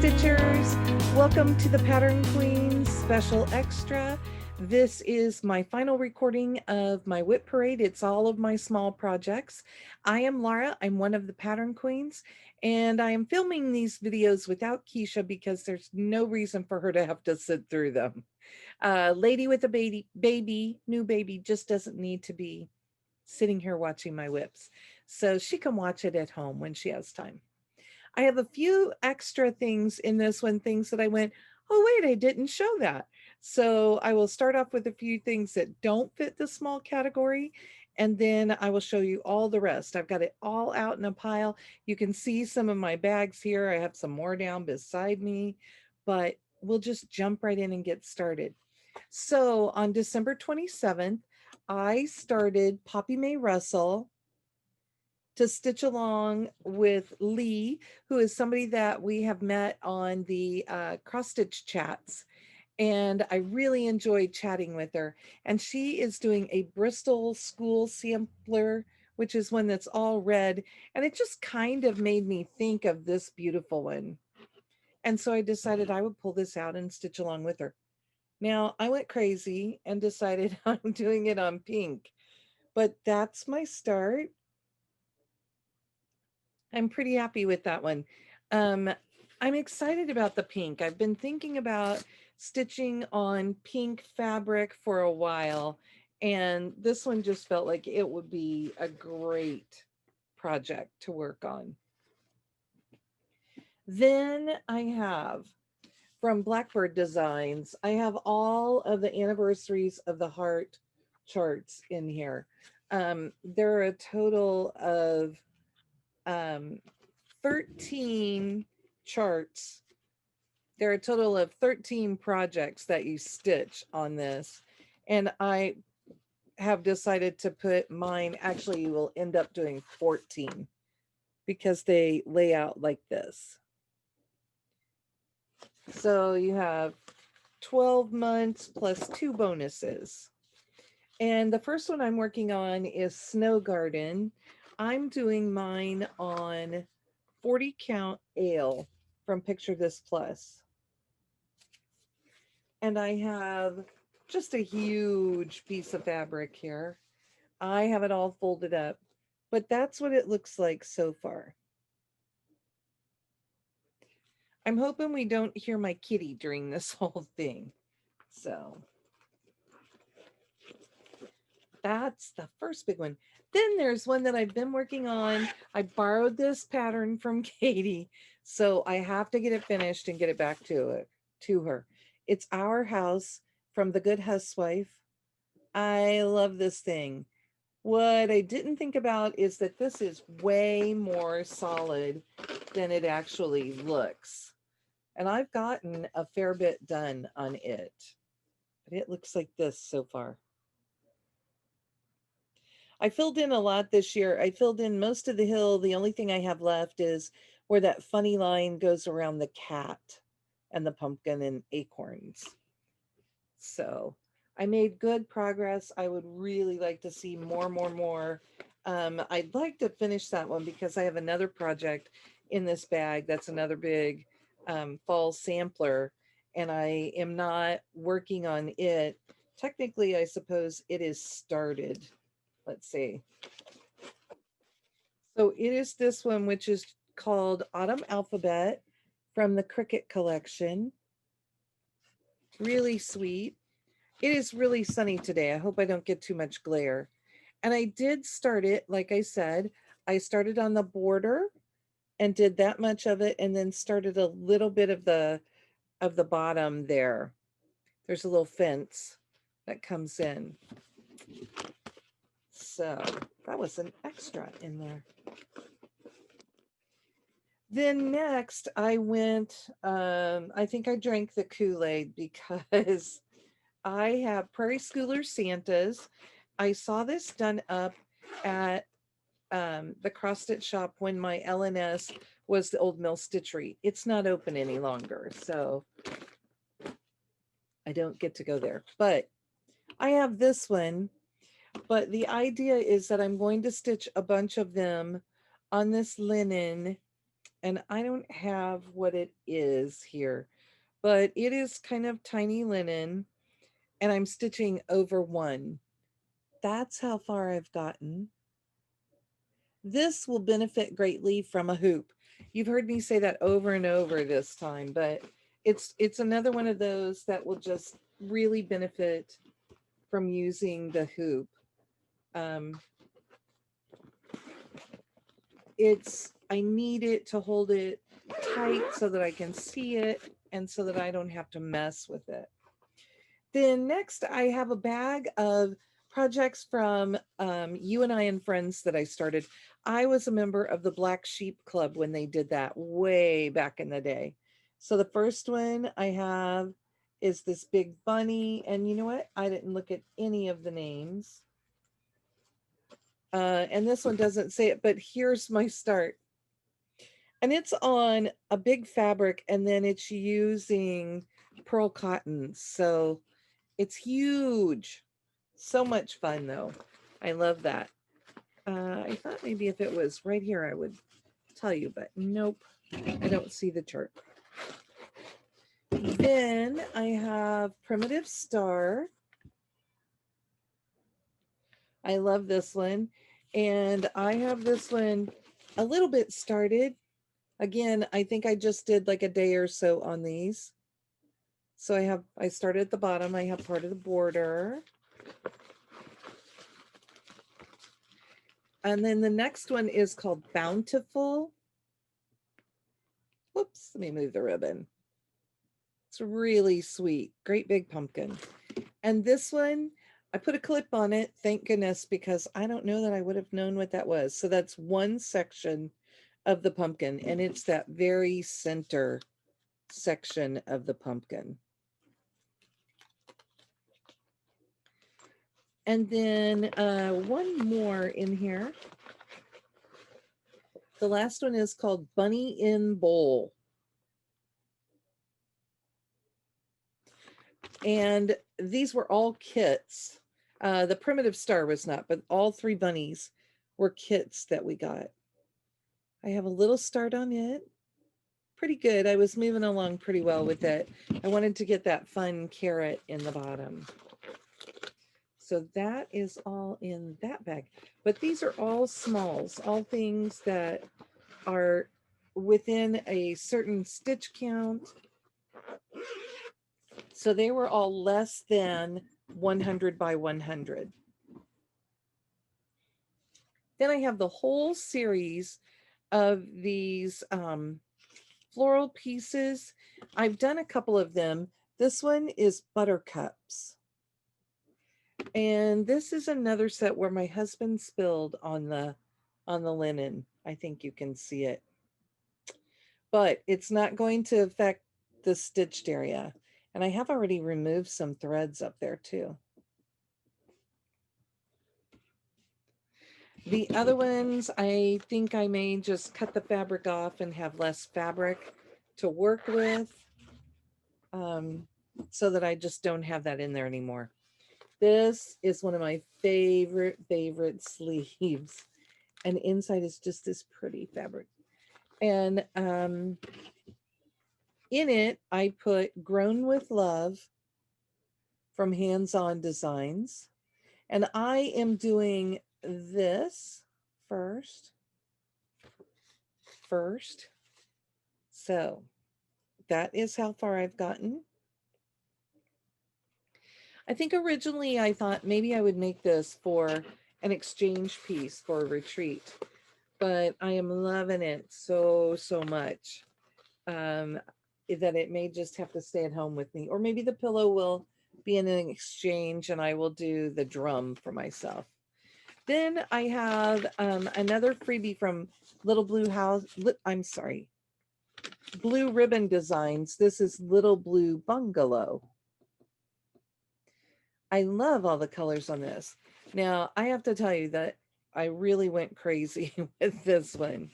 Stitchers, welcome to the Pattern Queens special extra. This is my final recording of my WIP parade. It's all of my small projects. I am Laura, I'm one of the Pattern Queens, and I am filming these videos without Keisha because there's no reason for her to have to sit through them. Lady with a new baby just doesn't need to be sitting here watching my WIPs. So she can watch it at home when she has time. I have a few extra things in this one, things that I went, oh, wait, I didn't show that. So I will start off with a few things that don't fit the small category, and then I will show you all the rest. I've got it all out in a pile. You can see some of my bags here. I have some more down beside me, but we'll just jump right in and get started. So on December 27th, I started Poppy Mae Russell to stitch along with Lee, who is somebody that we have met on the cross stitch chats. And I really enjoyed chatting with her. And she is doing a Bristol school sampler, which is one that's all red. And it just kind of made me think of this beautiful one. And so I decided I would pull this out and stitch along with her. Now I went crazy and decided I'm doing it on pink, but that's my start. I'm pretty happy with that one. I'm excited about the pink. I've been thinking about stitching on pink fabric for a while, and this one just felt like it would be a great project to work on. Then I have from Blackbird Designs, I have all of the anniversaries of the heart charts in here. There are a total of 13 charts. There are a total of 13 projects that you stitch on this. And I have decided to put mine, actually you will end up doing 14 because they lay out like this. So you have 12 months plus 2 bonuses. And the first one I'm working on is Snow Garden. I'm doing mine on 40 count ale from Picture This Plus. And I have just a huge piece of fabric here. I have it all folded up, but that's what it looks like so far. I'm hoping we don't hear my kitty during this whole thing. So that's the first big one. Then there's one that I've been working on. I borrowed this pattern from Katie, so I have to get it finished and get it back to her. It's Our House from The Good Housewife. I love this thing. What I didn't think about is that this is way more solid than it actually looks. And I've gotten a fair bit done on it. But it looks like this so far. I filled in a lot this year. I filled in most of the hill. The only thing I have left is where that funny line goes around the cat and the pumpkin and acorns. So I made good progress. I would really like to see more. I'd like to finish that one because I have another project in this bag. That's another big fall sampler, and I am not working on it. Technically, I suppose it is started. Let's see. So it is this one, which is called Autumn Alphabet from the Cricket collection. Really sweet. It is really sunny today. I hope I don't get too much glare. And I did start it, like I said, I started on the border and did that much of it, and then started a little bit of the bottom there. There's a little fence that comes in. So that was an extra in there. Then next I went, I think I drank the Kool-Aid because I have Prairie Schooler Santas. I saw this done up at the cross stitch shop when my LNS was the Old Mill Stitchery. It's not open any longer, so I don't get to go there. But I have this one, but the idea is that I'm going to stitch a bunch of them on this linen and I don't have what it is here, but it is kind of tiny linen, and I'm stitching over one. That's how far I've gotten. This will benefit greatly from a hoop. You've heard me say that over and over this time, but it's another one of those that will just really benefit from using the hoop. Um, I need it to hold it tight so that I can see it and so that I don't have to mess with it. Then next I have a bag of projects from You and I and Friends that I started. I was a member of the Black Sheep Club when they did that way back in the day. So the first one I have is this big bunny, and you know what? I didn't look at any of the names. And this one doesn't say it, but here's my start. And it's on a big fabric, and then it's using pearl cotton. So it's huge. So much fun, though. I love that. I thought maybe if it was right here, I would tell you, but nope, I don't see the chart. Then I have Primitive Star. I love this one. And I have this one a little bit started. Again, I think I just did like a day or so on these. So I started at the bottom. I have part of the border. And then the next one is called Bountiful. Whoops, let me move the ribbon. It's really sweet. Great big pumpkin. And this one, I put a clip on it, thank goodness, because I don't know that I would have known what that was. So that's one section of the pumpkin, and it's that very center section of the pumpkin. And then one more in here. The last one is called Bunny in Bowl. And these were all kits. The Primitive Star was not, but all three bunnies were kits that we got. I have a little start on it. Pretty good. I was moving along pretty well with it. I wanted to get that fun carrot in the bottom. So that is all in that bag. But these are all smalls, all things that are within a certain stitch count. So they were all less than 100 by 100. Then I have the whole series of these floral pieces. I've done a couple of them. This one is buttercups. And this is another set where my husband spilled on the linen. I think you can see it. But it's not going to affect the stitched area. And I have already removed some threads up there too. The other ones, I think I may just cut the fabric off and have less fabric to work with, so that I just don't have that in there anymore. This is one of my favorite sleeves. And inside is just this pretty fabric. And in it, I put Grown with Love from Hands On Designs. And I am doing this first. So that is how far I've gotten. I think originally I thought maybe I would make this for an exchange piece for a retreat, but I am loving it so much that it may just have to stay at home with me, or maybe the pillow will be in an exchange and I will do the drum for myself. Then I have another freebie from Little Blue House. Blue Ribbon Designs. This is Little Blue Bungalow. I love all the colors on this. Now, I have to tell you that I really went crazy with this one.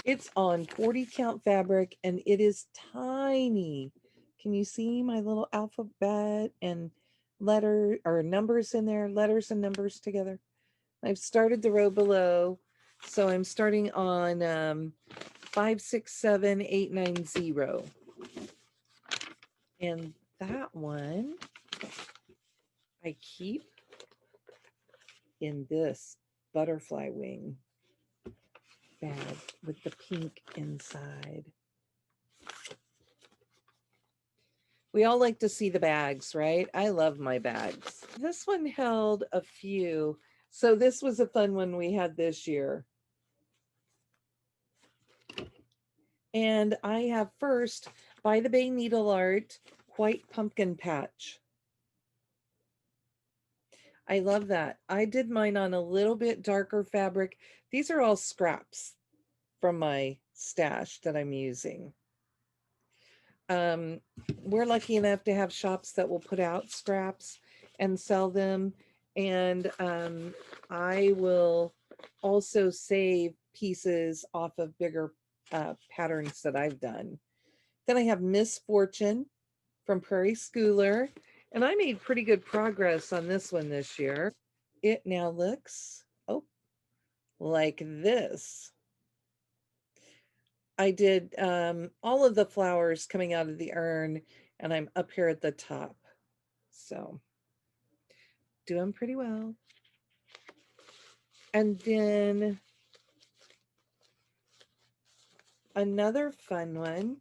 It's on 40 count fabric and it is tiny. Can you see my little alphabet and letter or numbers in there, letters and numbers together? I've started the row below. So I'm starting on 567890. And that one I keep in this butterfly wing bag with the pink inside. We all like to see the bags, right? I love my bags. This one held a few. So this was a fun one we had this year. And I have first By the Bay Needle Art White Pumpkin Patch. I love that. I did mine on a little bit darker fabric. These are all scraps from my stash that I'm using. Um, we're lucky enough to have shops that will put out scraps and sell them. And I will also save pieces off of bigger patterns that I've done. Then I have Misfortune from Prairie Schooler. And I made pretty good progress on this one this year. It now looks, oh, like this. I did all of the flowers coming out of the urn, and I'm up here at the top. So doing pretty well. And then another fun one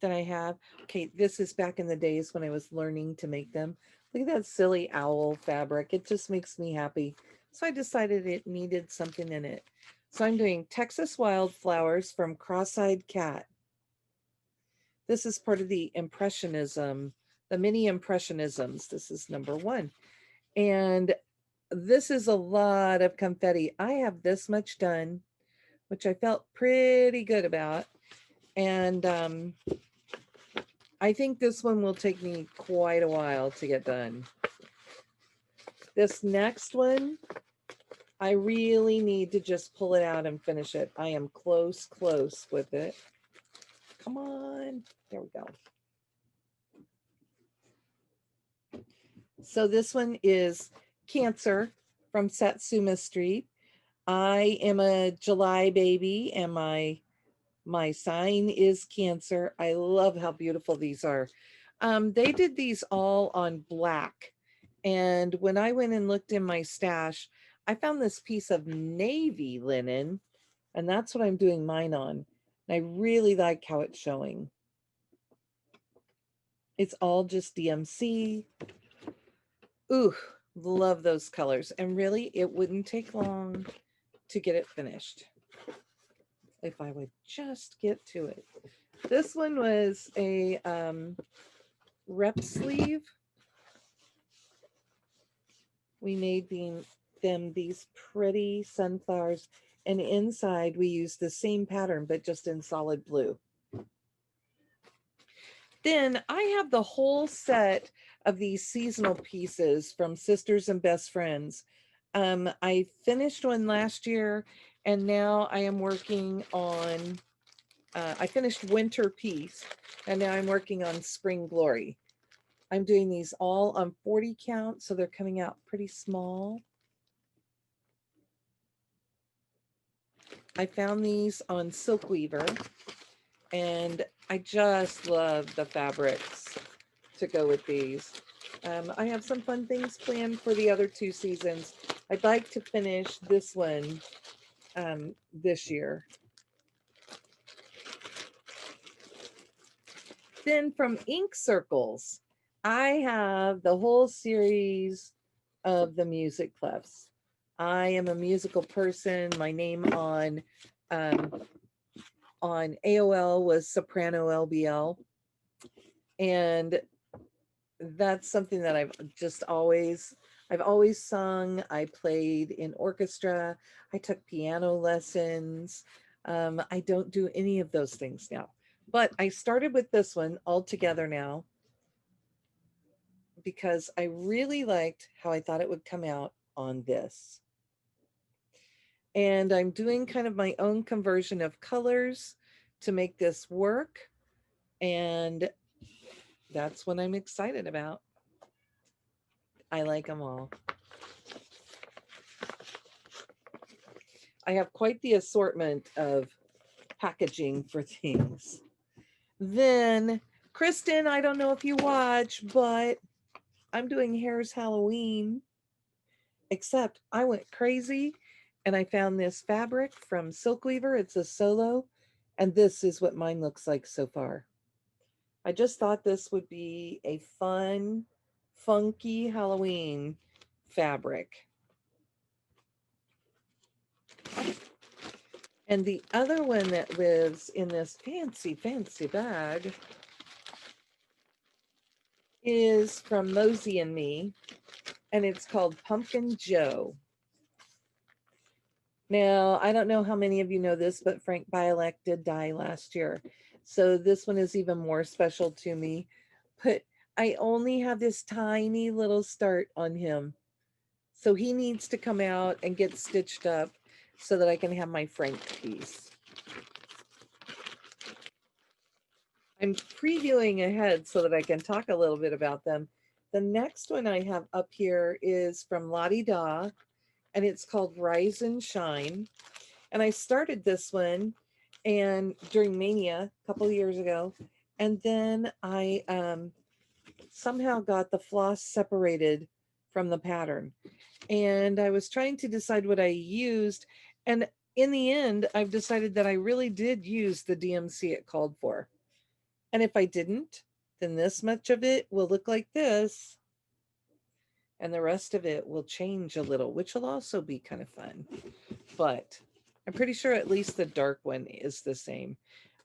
that I have. Okay, this is back in the days when I was learning to make them. Look at that silly owl fabric. It just makes me happy. So I decided it needed something in it. So I'm doing Texas Wildflowers from Cross-Eyed Cat. This is part of the Impressionism, the mini Impressionisms. This is number one. And this is a lot of confetti. I have this much done, which I felt pretty good about. And I think this one will take me quite a while to get done. This next one, I really need to just pull it out and finish it. I am close with it. Come on. There we go. So this one is Cancer from Satsuma Street. I am a July baby and my sign is Cancer. I love how beautiful these are. They did these all on black. And when I went and looked in my stash, I found this piece of navy linen, and that's what I'm doing mine on. And I really like how it's showing. It's all just DMC. Ooh, love those colors. And really, it wouldn't take long to get it finished if I would just get to it. This one was a rep sleeve. We made them these pretty sunflowers, and inside we used the same pattern, but just in solid blue. Then I have the whole set of these seasonal pieces from Sisters and Best Friends. I finished one last year, and now I am working on, I finished Winter Peace, and now I'm working on Spring Glory. I'm doing these all on 40 count, so they're coming out pretty small. I found these on Silk Weaver, and I just love the fabrics to go with these. I have some fun things planned for the other two seasons. I'd like to finish this one this year. Then from Ink Circles, I have the whole series of the music clefs. I am a musical person. My name um, on AOL was Soprano LBL. And that's something that I've always sung. I played in orchestra. I took piano lessons. I don't do any of those things now, but I started with this one altogether now because I really liked how I thought it would come out on this. And I'm doing kind of my own conversion of colors to make this work. And that's what I'm excited about. I like them all. I have quite the assortment of packaging for things. Then, Kristen, I don't know if you watch, but I'm doing Hair's Halloween, except I went crazy and I found this fabric from Silk Weaver. It's a solo, and this is what mine looks like so far. I just thought this would be a fun, funky Halloween fabric. And the other one that lives in this fancy, fancy bag is from Mosey and Me, and it's called Pumpkin Joe. Now, I don't know how many of you know this, but Frank Bielek did die last year. So this one is even more special to me. But I only have this tiny little start on him. So he needs to come out and get stitched up so that I can have my Frank piece. I'm previewing ahead so that I can talk a little bit about them. The next one I have up here is from Lottie Da, and it's called Rise and Shine. And I started this one and during Mania a couple of years ago, and then I somehow got the floss separated from the pattern. And I was trying to decide what I used. And in the end, I've decided that I really did use the DMC it called for. And if I didn't, then this much of it will look like this. And the rest of it will change a little, which will also be kind of fun. But I'm pretty sure at least the dark one is the same.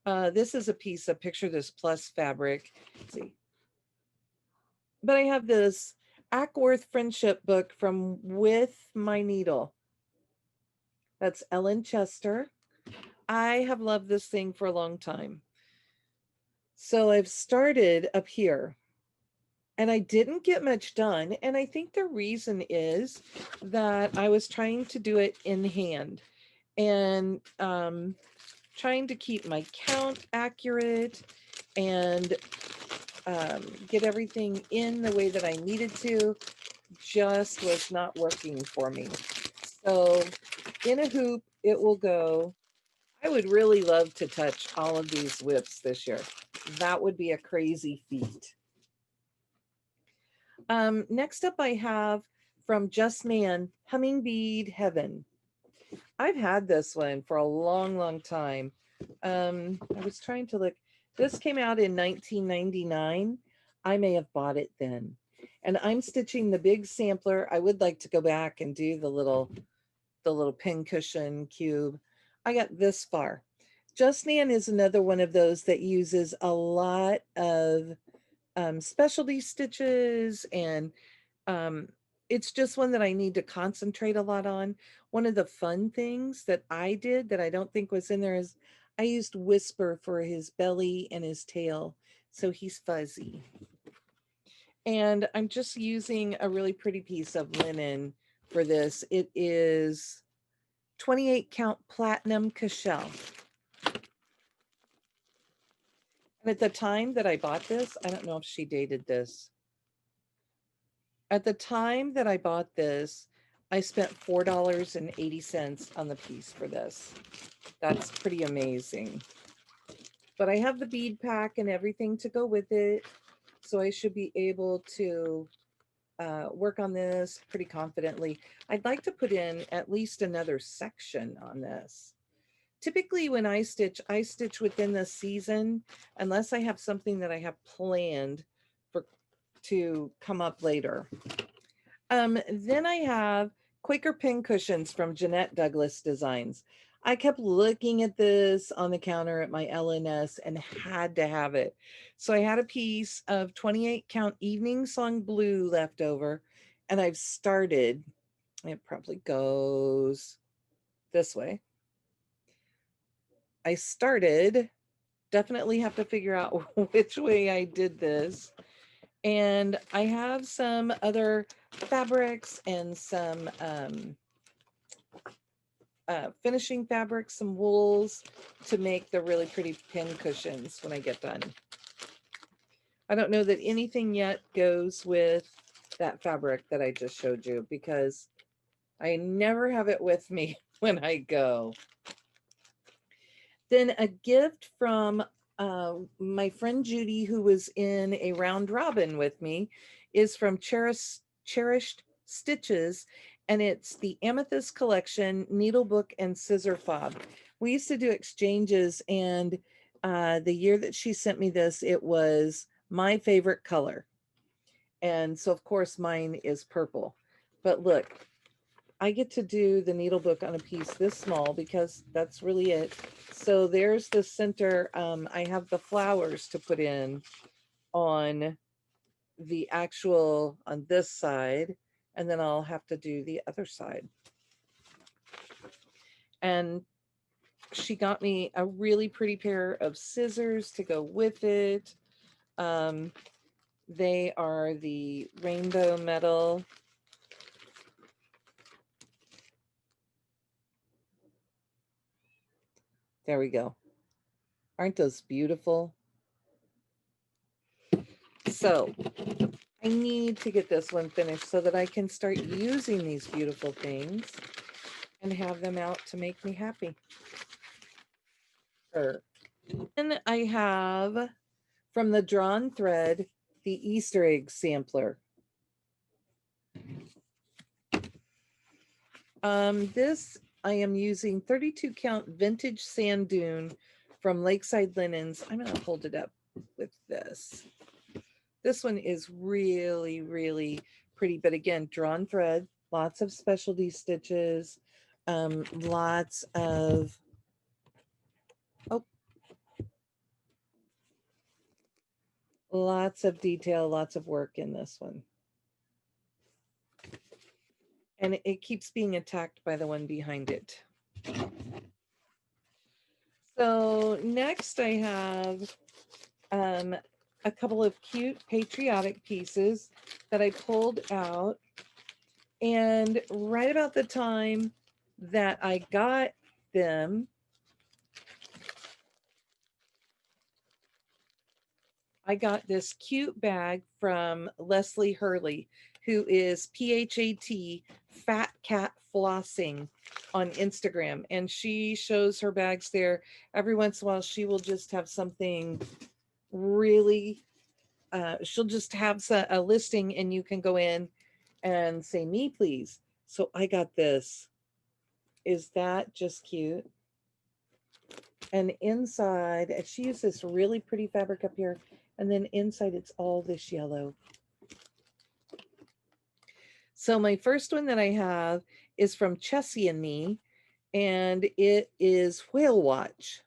This is a piece of Picture This Plus fabric. Let's see. But I have this Ackworth friendship book from With My Needle. That's Ellen Chester. I have loved this thing for a long time. So I've started up here and I didn't get much done. And I think the reason is that I was trying to do it in hand and trying to keep my count accurate and get everything in the way that I needed to, just was not working for me. So in a hoop, it will go. I would really love to touch all of these WIPs this year. That would be a crazy feat. Next up, I have from Just Man, Hummingbead Heaven. I've had this one for a long, long time. I was trying to look. This came out in 1999. I may have bought it then. And I'm stitching the big sampler. I would like to go back and do the little pincushion cube. I got this far. Just Man is another one of those that uses a lot of specialty stitches, and it's just one that I need to concentrate a lot on. One of the fun things that I did that I don't think was in there is I used Whisper for his belly and his tail, so he's fuzzy. And I'm just using a really pretty piece of linen for this. It is 28 count platinum cashel. And at the time that I bought this, I don't know if she dated this. At the time that I bought this, I spent $4.80 on the piece for this. That's pretty amazing. But I have the bead pack and everything to go with it, so I should be able to work on this pretty confidently. I'd like to put in at least another section on this. Typically when I stitch within the season, unless I have something that I have planned for to come up later. Then I have Quaker pin cushions from Jeanette Douglas Designs. I kept looking at this on the counter at my LNS and had to have it. So I had a piece of 28 count Evening Song Blue left over, and I've started, it probably goes this way. I started, definitely have to figure out which way I did this. And I have some other fabrics and some finishing fabrics, some wools to make the really pretty pin cushions when I get done. I don't know that anything yet goes with that fabric that I just showed you because I never have it with me when I go. Then a gift from my friend Judy, who was in a round robin with me, is from Cherished Stitches, and it's the Amethyst Collection Needlebook and Scissor Fob. We used to do exchanges, and the year that she sent me this, it was my favorite color. And so, of course, mine is purple. But look, I get to do the needle book on a piece this small because that's really it. So there's the center. I have the flowers to put in on the actual, on this side, and then I'll have to do the other side. And she got me a really pretty pair of scissors to go with it. They are the rainbow metal. There we go. Aren't those beautiful? So I need to get this one finished so that I can start using these beautiful things and have them out to make me happy. Sure. Then I have from the Drawn Thread, the Easter egg sampler. This I am using 32 count vintage sand dune from Lakeside Linens. I'm going to hold it up with this. This one is really, really pretty, but again, drawn thread, lots of specialty stitches, lots of, oh, lots of detail, lots of work in this one. And it keeps being attacked by the one behind it. So next I have a couple of cute patriotic pieces that I pulled out. And right about the time that I got them, I got this cute bag from Leslie Hurley, who is PHAT Fat Cat Flossing on Instagram. And she shows her bags there. Every once in a while, she will just have something really, she'll just have a listing and you can go in and say, me, please. So I got this. Is that just cute? And inside, and she used this really pretty fabric up here. And then inside, it's all this yellow. So my first one that I have is from Chessie and Me, and it is Whale Watch.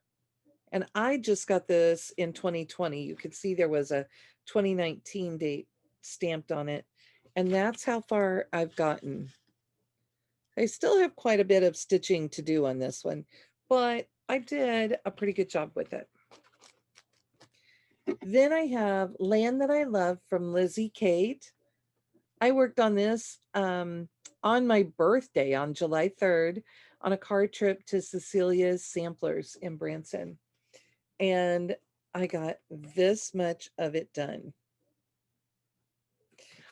And I just got this in 2020. You could see there was a 2019 date stamped on it. And that's how far I've gotten. I still have quite a bit of stitching to do on this one, but I did a pretty good job with it. Then I have Land That I Love from Lizzie Kate. I worked on this on my birthday on July 3rd on a car trip to Cecilia's Samplers in Branson. And I got this much of it done.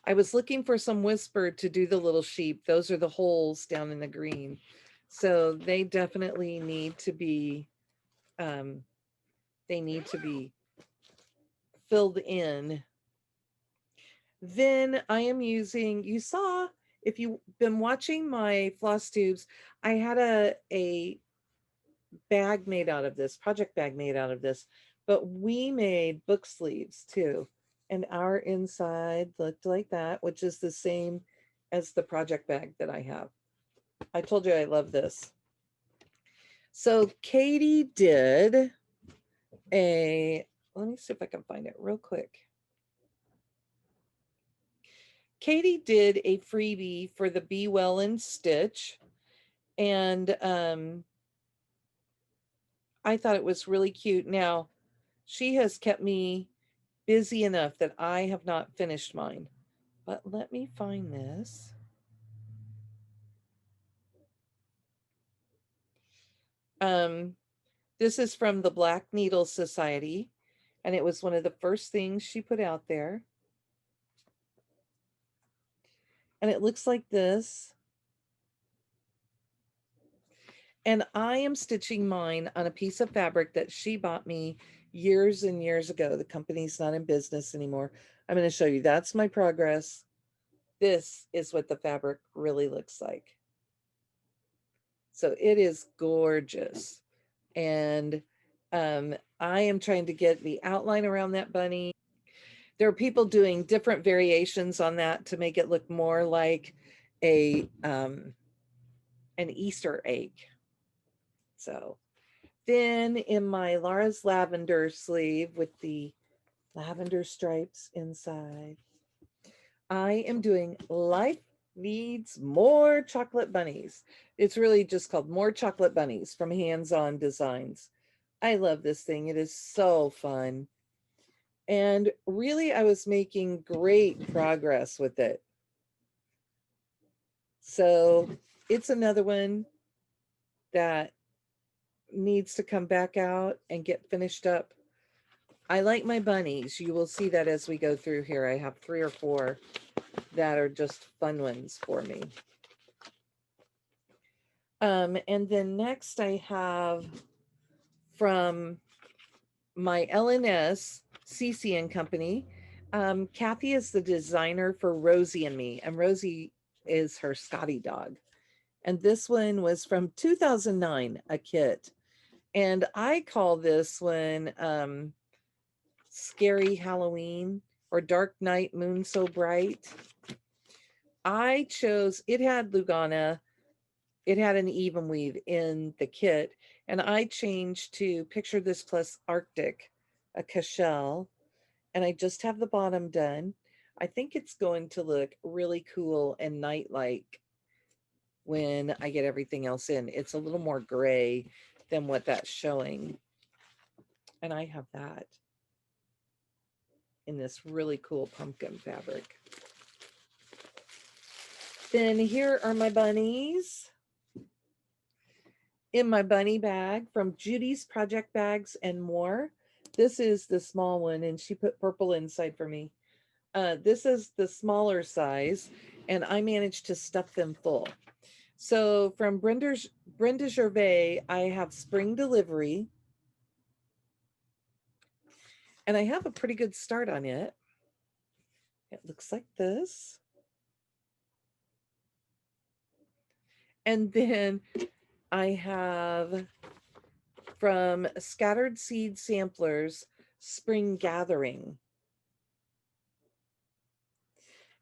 I was looking for some whisper to do the little sheep. Those are the holes down in the green. So they definitely need to be, they need to be filled in. Then I am using, you saw, if you've been watching my floss tubes, I had a bag made out of this, project bag made out of this, but we made book sleeves too. And our inside looked like that, which is the same as the project bag that I have. I told you I love this. So Katie did a, let me see if I can find it real quick. Katie did a freebie for the Be Well and Stitch. And I thought it was really cute. Now, she has kept me busy enough that I have not finished mine. But let me find this. This is from the Black Needle Society, and it was one of the first things she put out there. And it looks like this. And I am stitching mine on a piece of fabric that she bought me years and years ago. The company's not in business anymore. I'm going to show you. That's my progress. This is what the fabric really looks like. So it is gorgeous. And I am trying to get the outline around that bunny. There are people doing different variations on that to make it look more like a an Easter egg. So then in my Laura's lavender sleeve with the lavender stripes inside, I am doing Life Needs More Chocolate Bunnies. It's really just called More Chocolate Bunnies from Hands On Designs. I love this thing. It is so fun. And really, I was making great progress with it. So it's another one that needs to come back out and get finished up. I like my bunnies. You will see that as we go through here. I have 3 or 4 that are just fun ones for me. And then next I have from my LNS CC and Company. Kathy is the designer for Rosie and Me, and Rosie is her Scotty dog. And this one was from 2009, a kit. And I call this one Scary Halloween or Dark Night Moon So Bright. I chose, it had Lugana, it had an even weave in the kit, and I changed to Picture This Plus Arctic, a cashel, and I just have the bottom done. I think it's going to look really cool and night-like when I get everything else in. It's a little more gray than what that's showing. And I have that in this really cool pumpkin fabric. Then here are my bunnies in my bunny bag from Judy's Project Bags and More. This is the small one, and she put purple inside for me. This is the smaller size, and I managed to stuff them full. So from Brenda Gervais, I have spring delivery, and I have a pretty good start on it. It looks like this. And then I have from Scattered Seed Samplers, Spring Gathering.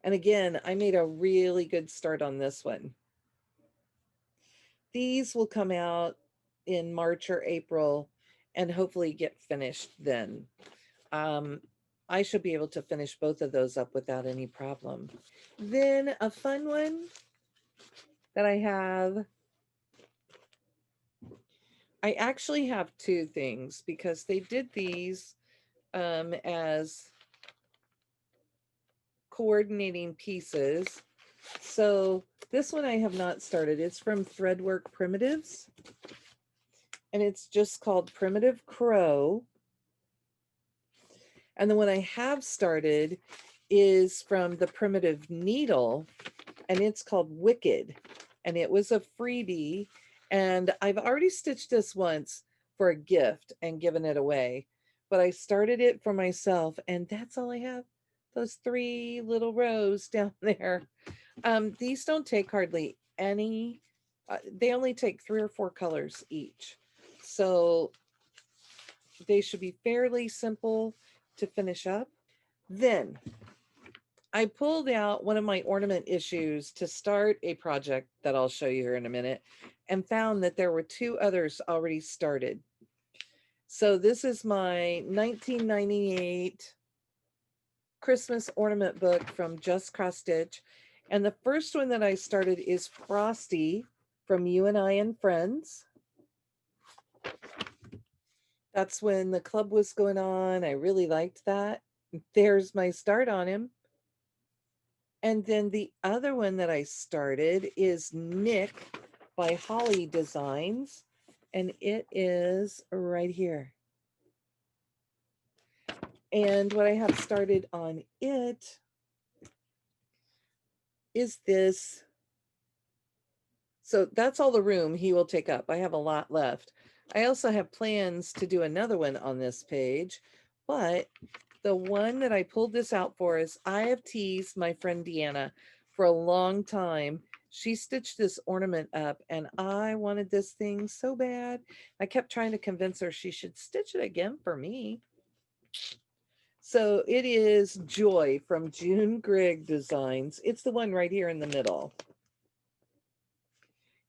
And again, I made a really good start on this one. These will come out in March or April and hopefully get finished then. I should be able to finish both of those up without any problem. Then a fun one that I have, I actually have 2 things because they did these as coordinating pieces. So this one I have not started. It's from Threadwork Primitives, and it's just called Primitive Crow. And the one I have started is from the Primitive Needle, and it's called Wicked. And it was a freebie. And I've already stitched this once for a gift and given it away. But I started it for myself, and that's all I have. Those 3 little rows down there. These don't take hardly any. They only take 3 or 4 colors each. So they should be fairly simple to finish up. Then I pulled out one of my ornament issues to start a project that I'll show you here in a minute, and found that there were 2 others already started. So this is my 1998 Christmas ornament book from Just Cross Stitch. And the first one that I started is Frosty from You and I and Friends. That's when the club was going on. I really liked that. There's my start on him. And then the other one that I started is Nick by Holly Designs, and it is right here. And what I have started on it is this So that's all the room he will take up. I have a lot left. I also have plans to do another one on this page, but the one that I pulled this out for is I have teased my friend Deanna for a long time. She stitched this ornament up and I wanted this thing so bad. I kept trying to convince her she should stitch it again for me. So it is Joy from June Grigg Designs. It's the one right here in the middle.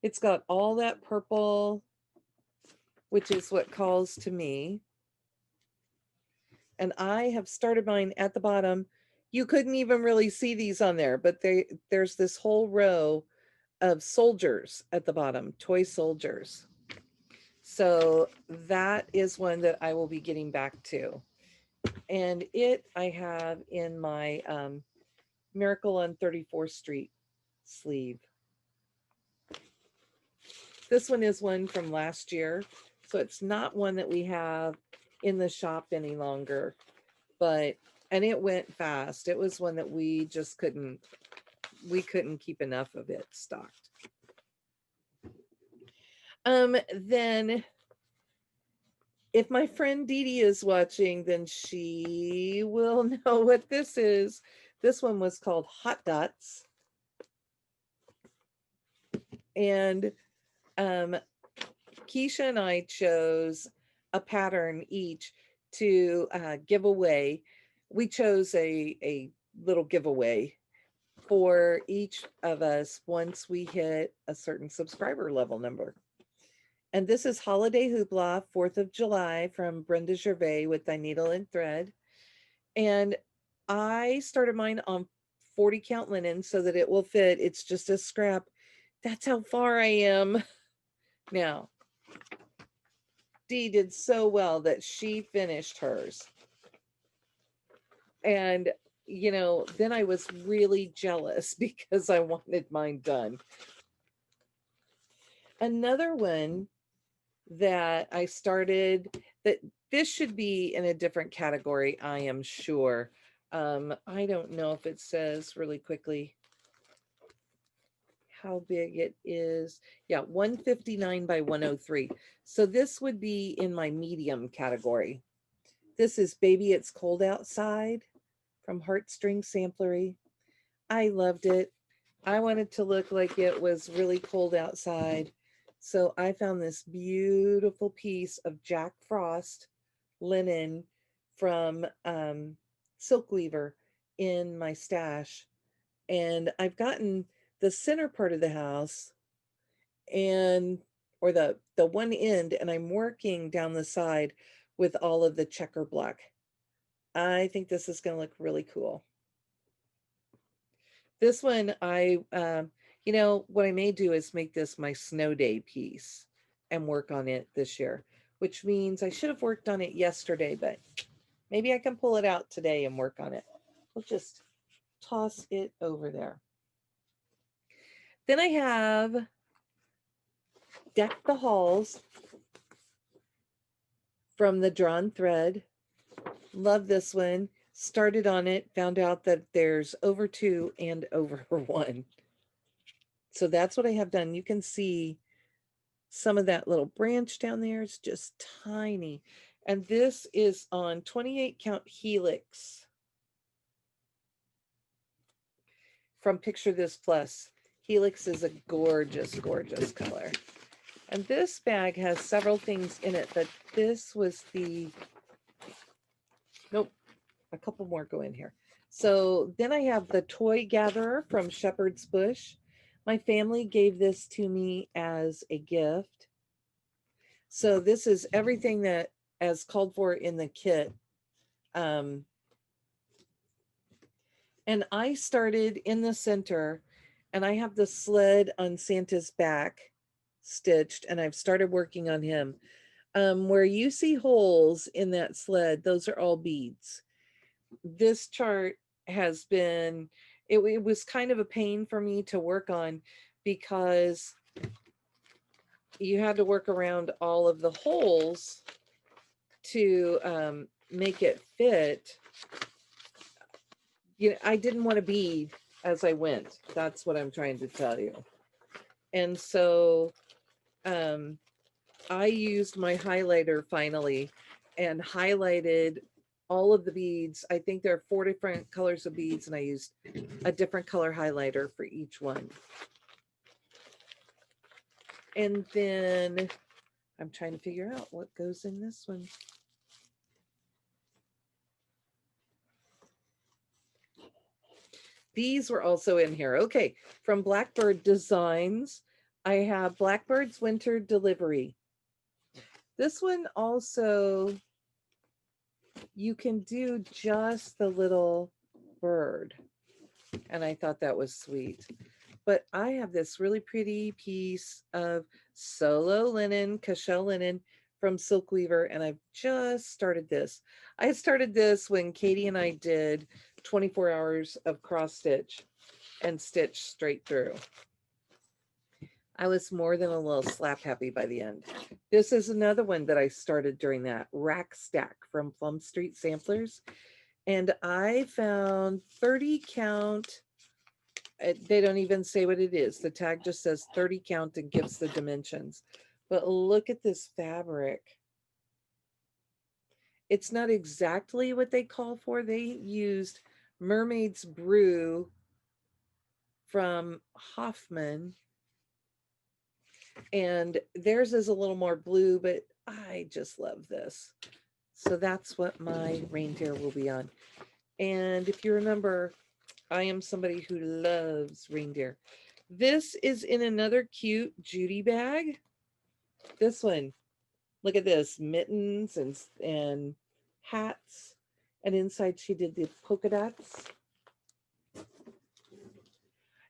It's got all that purple, which is what calls to me. And I have started mine at the bottom. You couldn't even really see these on there, but there's this whole row of soldiers at the bottom, toy soldiers. So that is one that I will be getting back to. And it I have in my Miracle on 34th Street sleeve. This one is one from last year. So it's not one that we have in the shop any longer, but, and it went fast. It was one that we just couldn't keep enough of it stocked. Then if my friend Dee Dee is watching, then she will know what this is. This one was called Hot Dots. And Keisha and I chose a pattern each to give away. We chose a little giveaway for each of us once we hit a certain subscriber level number. And this is Holiday Hoopla, 4th of July from Brenda Gervais with Thy Needle and Thread. And I started mine on 40 count linen so that it will fit. It's just a scrap. That's how far I am. Now, Dee did so well that she finished hers. And, you know, then I was really jealous because I wanted mine done. Another one that I started, that this should be in a different category, I am sure. I don't know if it says really quickly how big it is. Yeah, 159 by 103. So this would be in my medium category. This is Baby It's Cold Outside from Heartstring Samplery. I loved it. I wanted to look like it was really cold outside. So I found this beautiful piece of Jack Frost linen from Silk Weaver in my stash. And I've gotten the center part of the house and or the one end, and I'm working down the side with all of the checker black. I think this is going to look really cool. This one, you know, what I may do is make this my snow day piece and work on it this year, which means I should have worked on it yesterday, but maybe I can pull it out today and work on it. We'll just toss it over there. Then I have Deck the Halls from the Drawn Thread. Love this one. Started on it, found out that there's over 2 and over 1. So that's what I have done. You can see some of that little branch down there. It's just tiny. And this is on 28 count Helix from Picture This Plus. Helix is a gorgeous, gorgeous color. And this bag has several things in it, but this was the, nope, a couple more go in here. So then I have the Toy Gatherer from Shepherd's Bush. My family gave this to me as a gift. So this is everything that as called for in the kit. And I started in the center, and I have the sled on Santa's back stitched, and I've started working on him. Where you see holes in that sled, those are all beads. This chart has been, it was kind of a pain for me to work on because you had to work around all of the holes to make it fit. You know, I didn't want to bead as I went. That's what I'm trying to tell you. And so I used my highlighter finally and highlighted all of the beads. I think there are 4 different colors of beads, and I used a different color highlighter for each one. And then I'm trying to figure out what goes in this one. These were also in here. Okay, from Blackbird Designs, I have Blackbird's Winter Delivery. This one also, you can do just the little bird. And I thought that was sweet. But I have this really pretty piece of solo linen, cashel linen from Silk Weaver, and I've just started this. I started this when Katie and I did 24 hours of cross stitch and stitch straight through. I was more than a little slap happy by the end. This is another one that I started during that Rack Stack from Plum Street Samplers. And I found 30 count. They don't even say what it is. The tag just says 30 count and gives the dimensions. But look at this fabric. It's not exactly what they call for. They used Mermaid's Brew from Hoffman. And theirs is a little more blue, but I just love this. So that's what my reindeer will be on. And if you remember, I am somebody who loves reindeer. This is in another cute Judy bag. This one, look at this, mittens and hats. And inside she did the polka dots.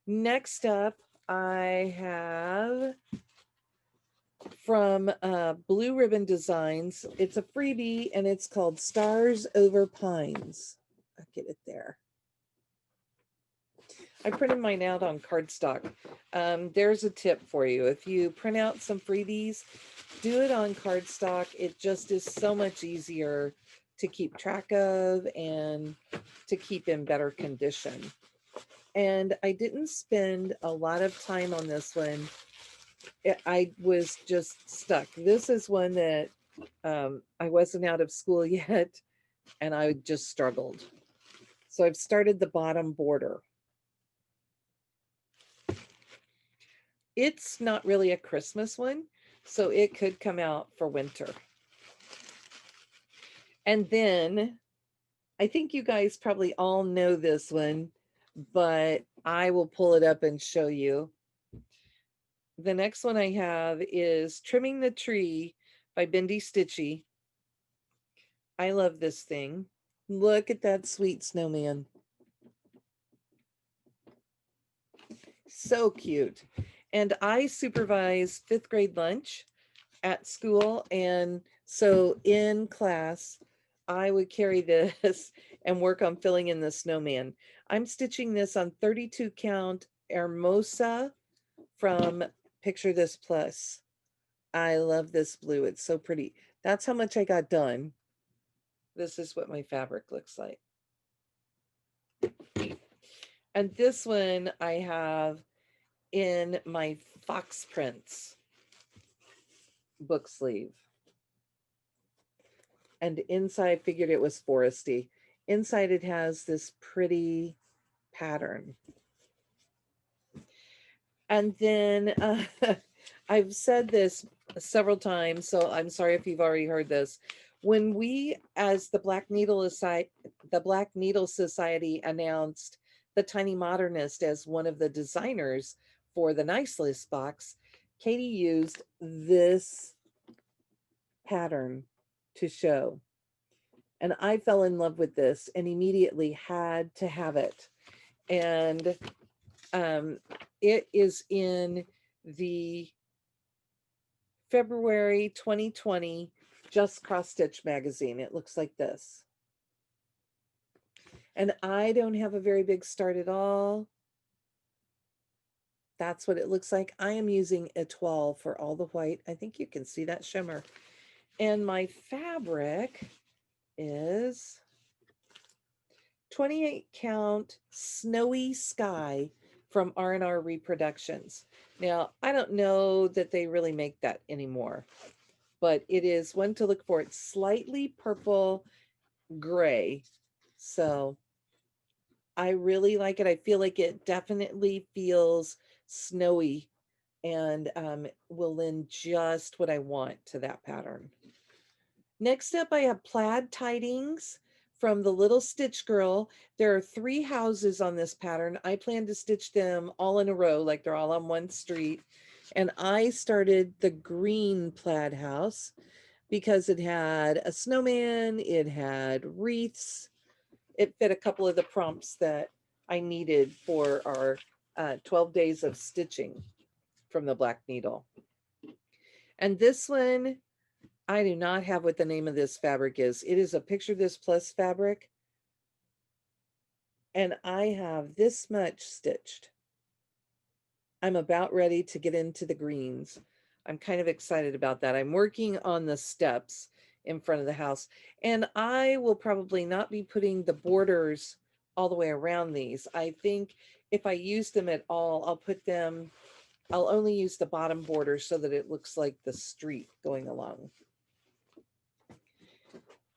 Next up, I have from Blue Ribbon Designs. It's a freebie and it's called Stars Over Pines. I'll get it there. I printed mine out on cardstock. There's a tip for you. If you print out some freebies, do it on cardstock. It just is so much easier to keep track of and to keep in better condition. And I didn't spend a lot of time on this one. I was just stuck. This is one that I wasn't out of school yet, and I just struggled. So I've started the bottom border. It's not really a Christmas one, so it could come out for winter. And then I think you guys probably all know this one, but I will pull it up and show you. The next one I have is Trimming the Tree by Bendy Stitchy. I love this thing. Look at that sweet snowman. So cute. And I supervise 5th grade lunch at school. And so in class, I would carry this and work on filling in the snowman. I'm stitching this on 32 count Hermosa from Picture This Plus. I love this blue. It's so pretty. That's how much I got done. This is what my fabric looks like. And this one I have in my Fox Prints book sleeve. And inside, figured it was foresty. Inside it has this pretty pattern. And then I've said this several times, so I'm sorry if you've already heard this. When we, as the Black Needle Society, announced the Tiny Modernist as one of the designers for the Nice List box, Katie used this pattern to show. And I fell in love with this and immediately had to have it. And it is in the February 2020 Just Cross Stitch magazine. It looks like this. And I don't have a very big start at all. That's what it looks like. I am using Etoile for all the white. I think you can see that shimmer. And my fabric is 28 count Snowy Sky from R&R Reproductions. Now, I don't know that they really make that anymore, but it is one to look for. It's slightly purple gray. So I really like it. I feel like it definitely feels snowy and will lend just what I want to that pattern. Next up, I have plaid tidings from the Little Stitch Girl. There are 3 houses on this pattern. I plan to stitch them all in a row, like they're all on one street. And I started the green plaid house because it had a snowman, it had wreaths, it fit a couple of the prompts that I needed for our 12 days of stitching from the black needle. And this one, I do not have what the name of this fabric is. It is a Picture This Plus fabric. And I have this much stitched. I'm about ready to get into the greens. I'm kind of excited about that. I'm working on the steps in front of the house, and I will probably not be putting the borders all the way around these. I think if I use them at all, I'll only use the bottom border so that it looks like the street going along.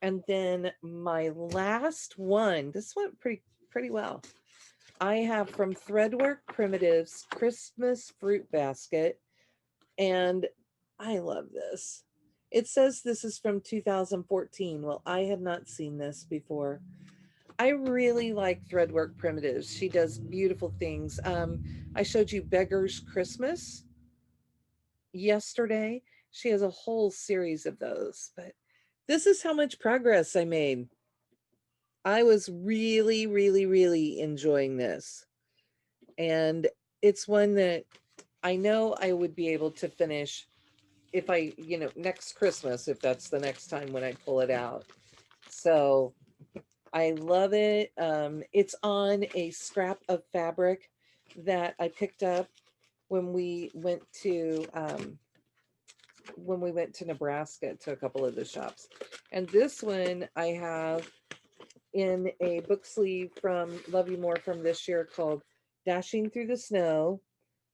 And then my last one, this went pretty well. I have from Threadwork Primitives Christmas Fruit Basket, and I love this. It says this is from 2014. Well, I had not seen this before. I really like Threadwork Primitives. She does beautiful things. I showed you Beggar's Christmas yesterday. She has a whole series of those, but this is how much progress I made. I was really enjoying this. And it's one that I know I would be able to finish if I, next Christmas, if that's the next time when I pull it out. So I love it. It's on a scrap of fabric that I picked up when we went to Nebraska to a couple of the shops. And this one I have in a book sleeve from Love You More from this year called Dashing Through the Snow.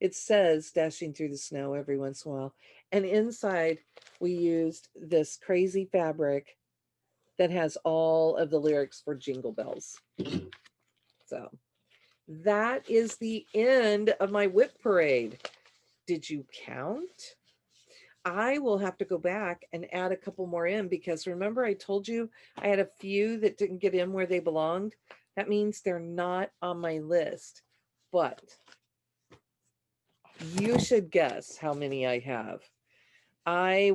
It says Dashing Through the Snow every once in a while. And inside we used this crazy fabric that has all of the lyrics for Jingle Bells. So that is the end of my WIP parade. Did you count? I will have to go back and add a couple more in because remember I told you I had a few that didn't get in where they belonged. That means they're not on my list, but you should guess how many I have. I'm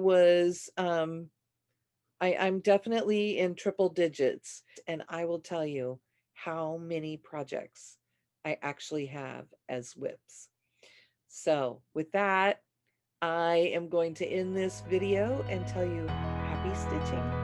definitely in triple digits, and I will tell you how many projects I actually have as WIPs. So with that, I am going to end this video and tell you happy stitching.